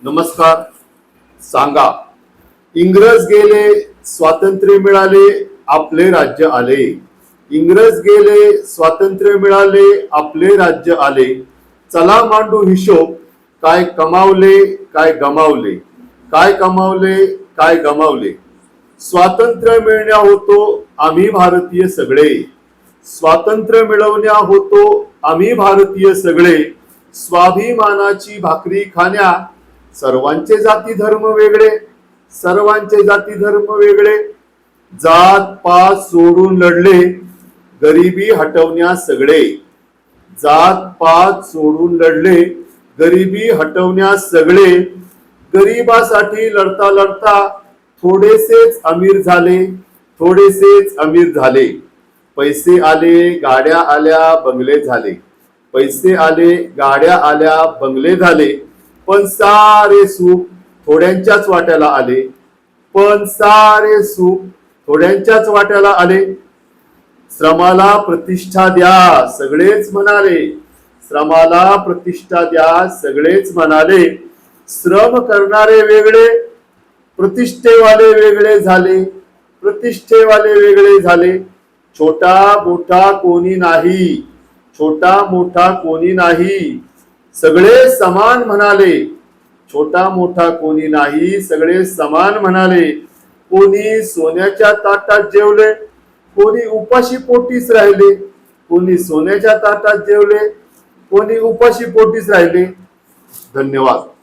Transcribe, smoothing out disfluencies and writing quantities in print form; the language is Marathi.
नमस्कार. सांगा, इंग्रज गेले स्वातंत्र्य मिळाले आपले राज्य आले. इंग्रज गेले स्वातंत्र्य मिळाले आपले राज्य आले. चला मांडू हिशोब, काय कमावले काय गमावले. काय कमावले काय गमावले. स्वातंत्र्य मिळण्या होतो आम्ही भारतीय सगळे. स्वातंत्र्य मिळवण्या होतो आम्ही भारतीय सगळे. स्वाभिमानाची भाकरी खाण्या सर्वांचे जाती धर्म वेगळे. सर्वांचे जाती धर्म वेगळे. जात पात सोडून लढले गरिबी हटवण्या सगळे. जात पात सोडून लढले गरिबी हटवण्या सगळे. गरिबासाठी लढता लढता थोडेसेच अमीर झाले. थोडेसेच अमीर झाले. पैसे आले गाड्या आल्या बंगले झाले. पैसे आले गाड्या आल्या बंगले झाले. पण सारे सुख थोड्यांच्याच वाट्याला आले. पण सारे सुख थोड्यांच्याच वाट्याला आले. श्रमाला प्रतिष्ठा द्या सगळेच म्हणाले. श्रमाला प्रतिष्ठा द्या सगळेच म्हणाले. श्रम करणारे वेगळे प्रतिष्ठेवाले वेगळे झाले. प्रतिष्ठेवाले वेगळे झाले. छोटा मोठा कोणी नाही. छोटा मोठा कोणी नाही. सगळे समान म्हणाले. छोटा मोठा कोणी नाही. सगळे समान म्हणाले. कोणी सोन्याच्या ताटात जेवले. कोणी उपाशी पोटीच राहिले. कोणी सोन्याच्या ताटात जेवले. कोणी उपाशी पोटीच राहिले. धन्यवाद.